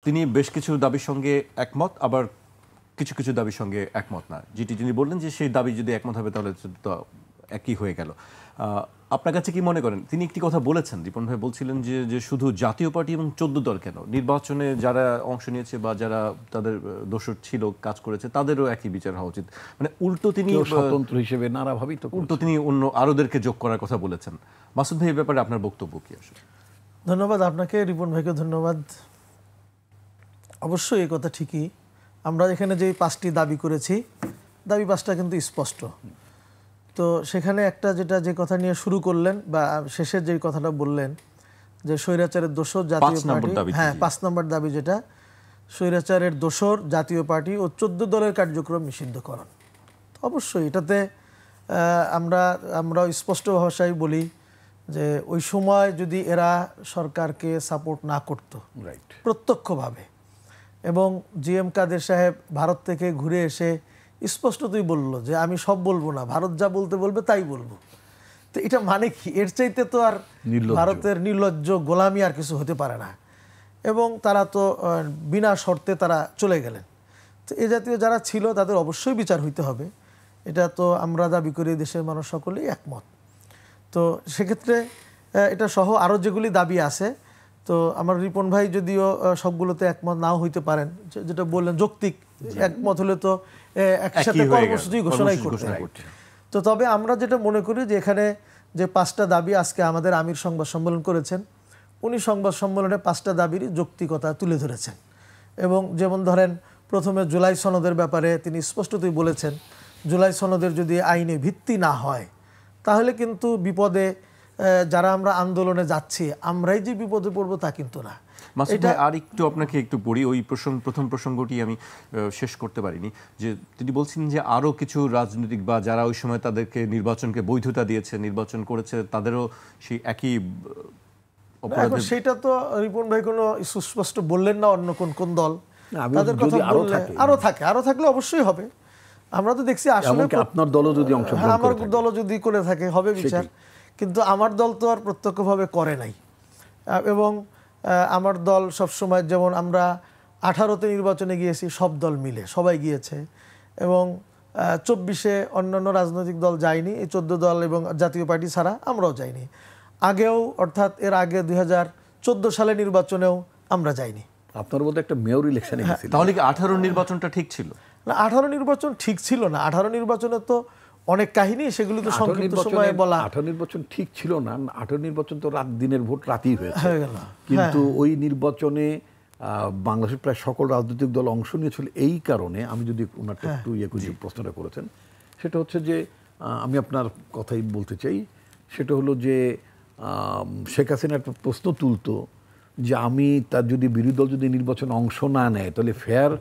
তিনি বেশ কিছু দাবির সঙ্গে একমত, আবার কিছু কিছু দাবির সঙ্গে একমত না। যেটি তিনি বললেন যে সেই দাবি যদি একমত হবে তাহলে তো একই হয়ে গেল। আপনার কাছে কি মনে করেন? তিনি একটি কথা বলেছেন, রিপন ভাই বলছিলেন যে শুধু জাতীয় পার্টি এবং 14 দল কেন, নির্বাচনে যারা অংশ নিয়েছে বা যারা তাদের দোষর ছিল, কাজ করেছে, তাদেরও একই বিচার হওয়া উচিত। মানে উল্টো তিনি স্বতন্ত্র হিসেবে নানাভাবেই তো উল্টো তিনি অন্য আরোদেরকে যোগ করার কথা বলেছেন। মাসুদ ভাই, এই ব্যাপারে আপনার বক্তব্য কি আসলে? ধন্যবাদ আপনাকে, রিপন ভাইকে ধন্যবাদ। অবশ্যই এই কথা ঠিকই। আমরা এখানে যে 5টি দাবি করেছি, দাবি 5টা কিন্তু স্পষ্ট। তো সেখানে একটা যে কথা নিয়ে শুরু করলেন বা শেষের যে কথাটা বললেন যে স্বৈরাচারের দোষর জাতীয় পার্টি, হ্যাঁ 5 নম্বর দাবি, যেটা স্বৈরাচারের দোষর জাতীয় পার্টি ও 14 দলের কার্যক্রম নিষিদ্ধকরণ। অবশ্যই এটাতে আমরা স্পষ্ট ভাষায় বলি যে ওই সময় যদি এরা সরকারকে সাপোর্ট না করত প্রত্যক্ষভাবে, এবং জিএম কাদের সাহেব ভারত থেকে ঘুরে এসে স্পষ্টতই বলল যে আমি সব বলবো না, ভারত যা বলতে বলবে তাই বলবো। তো এটা মানে কি? এর চাইতে তো আর ভারতের নির্লজ্জ গোলামি আর কিছু হতে পারে না। এবং তারা তো বিনা শর্তে তারা চলে গেলেন। তো এ জাতীয় যারা ছিল তাদের অবশ্যই বিচার হইতে হবে, এটা তো আমরা দাবি করি, দেশের মানুষ সকলেই একমত। তো সেক্ষেত্রে এটা সহ আরও যেগুলি দাবি আছে, তো আমার রিপন ভাই যদিও সবগুলোতে একমত নাও হইতে পারেন, যেটা বললেন যৌক্তিক, একমত হলে তো একসাথে কর্মসূচি ঘোষণাই করতে হয়। তো তবে আমরা যেটা মনে করি যে এখানে যে 5টা দাবি আজকে আমাদের আমির সংবাদ সম্মেলন করেছেন, উনি সংবাদ সম্মেলনে 5টা দাবিরই যৌক্তিকতা তুলে ধরেছেন। এবং যেমন ধরেন প্রথমে জুলাই সনদের ব্যাপারে তিনি স্পষ্টতই বলেছেন, জুলাই সনদের যদি আইনে ভিত্তি না হয় তাহলে কিন্তু বিপদে, যারা আমরা আন্দোলনে যাচ্ছি আমরাই যে বিপদে পড়বো তা কিন্তু না। মাসুদ ভাই, আর একটু আপনাকে একটু পড়ি, ওই প্রথম প্রসঙ্গটি আমি শেষ করতে পারিনি, যে তিনি বলছেন যে আরও কিছু রাজনৈতিক বা যারা ওই সময় তাদেরকে নির্বাচনকে বৈধতা দিয়েছে, নির্বাচন করেছে, তাদেরও সেই একই অপরাধ। সেটা তো রিপন ভাই কোনো সুস্পষ্ট বললেন না অন্য কোন দল, তাদের কথা বললে আরো থাকলে অবশ্যই হবে। আমরা তো দেখছি আসলে আপনার দলও যদি অংশগ্রহণ করে, আমার দলও যদি করে থাকে হবে বিচার, কিন্তু আমার দল তো আর প্রত্যক্ষভাবে করে নাই। এবং আমার দল সবসময়, যেমন আমরা 18তে নির্বাচনে গিয়েছি সব দল মিলে, সবাই গিয়েছে, এবং 24-এ অন্যান্য রাজনৈতিক দল যায়নি, এই 14 দল এবং জাতীয় পার্টি ছাড়া আমরাও যাইনি। আগেও, অর্থাৎ এর আগে 2014 সালে নির্বাচনেও আমরা যাইনি। আপনার মধ্যে একটা মেয়র ইলেকশনে গেছিল, তাহলে কি 18 নির্বাচনটা ঠিক ছিল? না, 18 নির্বাচন ঠিক ছিল না। 18 নির্বাচনে তো অনেক কাহিনী, সেগুলো তো সংক্ষিপ্ত সময়ে বলা। 18 নির্বাচন ঠিক ছিল না। 18 নির্বাচন তো দিনের ভোট রাতেই হয়ে গেল, কিন্তু ওই নির্বাচনে বাংলাদেশের প্রায় সকল রাজনৈতিক দল অংশ নিয়েছিল। এই কারণে আমি যদি ওনারটা একটু প্রশ্নটা করেছেন, সেটা হচ্ছে যে আমি আপনার কথাই বলতে চাই, সেটা হলো যে শেখ হাসিনা একটা প্রশ্ন তুলতো যে তার যদি বিরোধী দল যদি নির্বাচনে অংশ না নেয় তাহলে ফেয়ার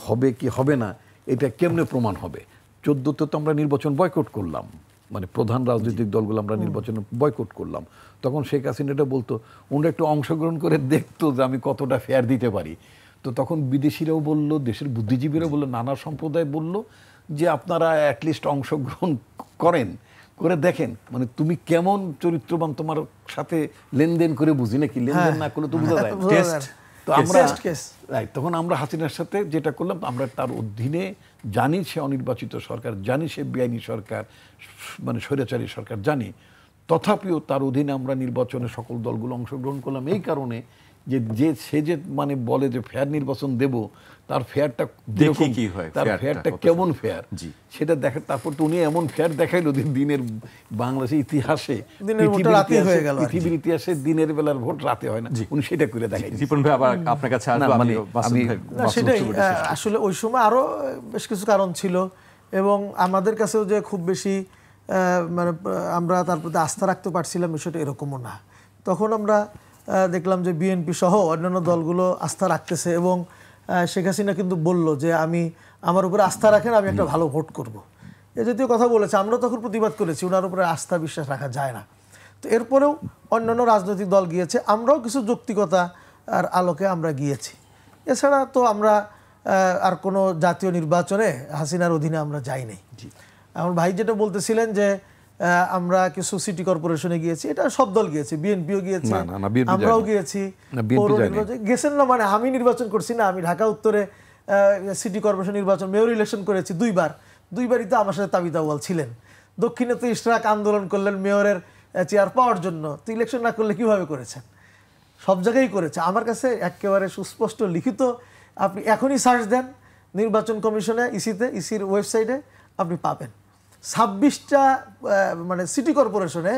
হবে কি হবে না, এটা কেমনে প্রমাণ হবে? 14তে তো আমরা নির্বাচন বয়কট করলাম, মানে প্রধান রাজনৈতিক দলগুলো আমরা নির্বাচন বয়কট করলাম। তখন শেখ হাসিনা এটা বলতো, ওনারা একটু অংশগ্রহণ করে দেখতো যে আমি কতটা ফেয়ার দিতে পারি। তো তখন বিদেশিরাও বললো, দেশের বুদ্ধিজীবীরাও বললো, নানা সম্প্রদায় বলল যে আপনারা অ্যাটলিস্ট অংশগ্রহণ করে দেখেন, মানে তুমি কেমন চরিত্রবান, তোমার সাথে লেনদেন করে বুঝি নাকি, লেনদেন না করলে তো বোঝা যায়। তো আমরা তখন আমরা হাসিনার সাথে যেটা করলাম, আমরা তার অধীনে, জানি সে অনির্বাচিত সরকার, জানি সে বেআইনি সরকার, মানে স্বৈরাচারী সরকার জানি, তথাপিও তার অধীনে আমরা নির্বাচনে সকল দলগুলো অংশগ্রহণ করলাম। এই কারণে সে যে মানে বলে যে ফেয়ার নির্বাচন দেব, তার ফেয়ারটা দেখি কি হয়, তার ফেয়ারটা কেমন ফেয়ার সেটা দেখে। তারপর তো উনি এমন ফেয়ার দেখাইলো দিনের বাংলাদেশের ইতিহাসে, পৃথিবীর ইতিহাসে দিনের বেলার ভোট রাতে হয় না, উনি সেটা করে দেখাই। আপনার কাছে সেটাই আসলে ওই সময় আরো বেশ কিছু কারণ ছিল, এবং আমাদের কাছেও যে খুব বেশি মানে আমরা তার প্রতি আস্থা রাখতে পারছিলাম বিষয়টা এরকমও না। তখন আমরা দেখলাম যে বিএনপি সহ অন্যান্য দলগুলো আস্থা রাখতেছে, এবং শেখ হাসিনা কিন্তু বলল যে আমার উপরে আস্থা রাখেন, আমি একটা ভালো ভোট করব, এ জাতীয় কথা বলেছে। আমরা তখন প্রতিবাদ করেছি, ওনার উপরে আস্থা বিশ্বাস রাখা যায় না। তো এরপরেও অন্যান্য রাজনৈতিক দল গিয়েছে, আমরাও কিছু যৌক্তিকতা আর আলোকে আমরা গিয়েছি। এছাড়া তো আমরা আর কোনো জাতীয় নির্বাচনে হাসিনার অধীনে আমরা যাইনি। আমার ভাই যেটা বলতেছিলেন যে আমরা কিছু সিটি কর্পোরেশনে গিয়েছি, এটা সব দল গিয়েছে, বিএনপিও গিয়েছে, আমরাও গিয়েছি। গেছেন না মানে আমি নির্বাচন করছি না, আমি ঢাকা উত্তরে সিটি কর্পোরেশন নির্বাচন, মেয়র ইলেকশন করেছি দুইবারই তো আমার সাথে তাবিদাওয়াল ছিলেন। দক্ষিণে তো ইশরাক আন্দোলন করলেন মেয়রের চেয়ার পাওয়ার জন্য, তো ইলেকশন না করলে কিভাবে করেছেন? সব জায়গায় করেছে। আমার কাছে একেবারে সুস্পষ্ট লিখিত, আপনি এখনই সার্চ দেন নির্বাচন কমিশনে, ইসির ওয়েবসাইটে আপনি পাবেন 26টা মানে সিটি কর্পোরেশনে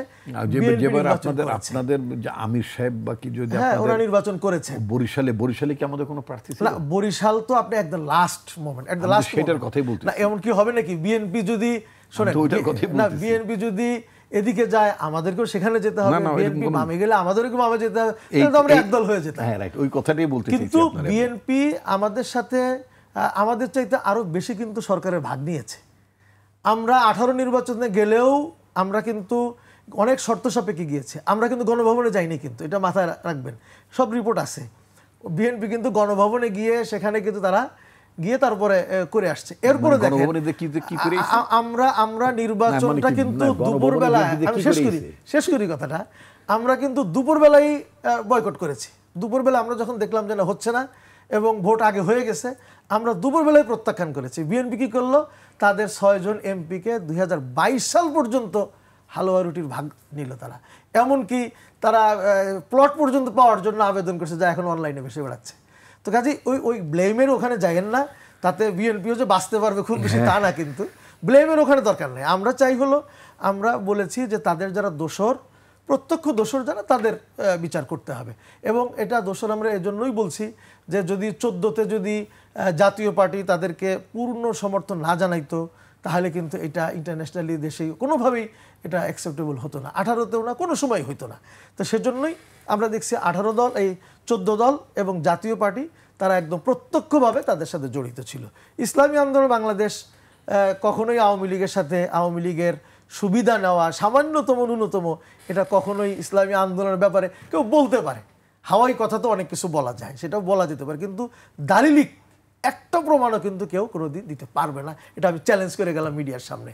আপনাদের আমির সাহেব বা কি যদি ওরা নির্বাচন করেছে। বরিশালে কি আমাদের কোনো প্রার্থী ছিল? না, বরিশাল তো আপনি একদম লাস্ট মোমেন্ট, একদম লাস্ট, সেটার কথাই বলতে না। এমন কি হবে নাকি বিএনপি যদি শোনেন না, বিএনপি যদি এদিকে যায় আমাদেরকেও সেখানে যেতে হবে, বিএনপি বামে গেলে আমাদেরকেও বামে যেতে হবে, তাহলে আমরা একদল হয়ে যেতাম। হ্যাঁ রাইট, ওই কথাটাই বলতে চাইছি। কিন্তু বিএনপি আমাদের সাথে আমাদের চাইতে আরো বেশি কিন্তু সরকারের ভাগ নিয়েছে। আমরা 18 নির্বাচনে গেলেও আমরা কিন্তু অনেক শর্ত সাপেক্ষে গিয়েছি, আমরা কিন্তু গণভবনে যাইনি, কিন্তু এটা মাথায় রাখবেন, সব রিপোর্ট আছে। বিএনপি কিন্তু গণভবনে গিয়ে সেখানে কিন্তু তারা গিয়ে তারপরে করে আসছে। এরপরে দেখেন আমরা নির্বাচনটা কিন্তু দুপুরবেলায়, আমি শেষ করি কথাটা, আমরা কিন্তু দুপুরবেলায় বয়কট করেছি। দুপুরবেলা আমরা যখন দেখলাম যে না হচ্ছে না এবং ভোট আগে হয়ে গেছে, আমরা দুপুরবেলায় প্রত্যাখ্যান করেছি। বিএনপি কি করলো, তাদের 6 জন এমপিকে 2022 সাল পর্যন্ত হালুয়া রুটির ভাগ নিল তারা, এমনকি তারা প্লট পর্যন্ত পাওয়ার জন্য আবেদন করছে, যা এখন অনলাইনে ভেসে বেড়াচ্ছে। তো কাজেই ওই ব্লেমের ওখানে যাবেন না, তাতে বিএনপিও যে বাঁচতে পারবে খুব বেশি তা না, কিন্তু ব্লেমের ওখানে দরকার নেই। আমরা চাই হলো, আমরা বলেছি যে তাদের যারা দোষর, প্রত্যক্ষ দোষর যারা, তাদের বিচার করতে হবে। এবং এটা দোষর আমরা এজন্যই বলছি যে যদি 14তে যদি জাতীয় পার্টি তাদেরকে পূর্ণ সমর্থন না জানাইতো, তাহলে কিন্তু এটা ইন্টারন্যাশনালি দেশে কোনোভাবেই এটা অ্যাকসেপ্টেবল হতো না, 18তেও না, কোনো সময় হইতো না। তো সেজন্যই আমরা দেখছি 18 দল, এই 14 দল এবং জাতীয় পার্টি, তারা একদম প্রত্যক্ষভাবে তাদের সাথে জড়িত ছিল। ইসলামী আন্দোলন বাংলাদেশ কখনোই আওয়ামী লীগের সাথে, আওয়ামী লীগের সুবিধা নেওয়া সামান্যতম ন্যূনতম, এটা কখনোই ইসলামী আন্দোলনের ব্যাপারে কেউ বলতে পারে। হাওয়াই কথা তো অনেক কিছু বলা যায়, সেটাও বলা যেতে পারে, কিন্তু দালিলিক একটা প্রমাণও কিন্তু কেউ কোনোদিন দিতে পারবে না। এটা আমি চ্যালেঞ্জ করে গেলাম মিডিয়ার সামনে।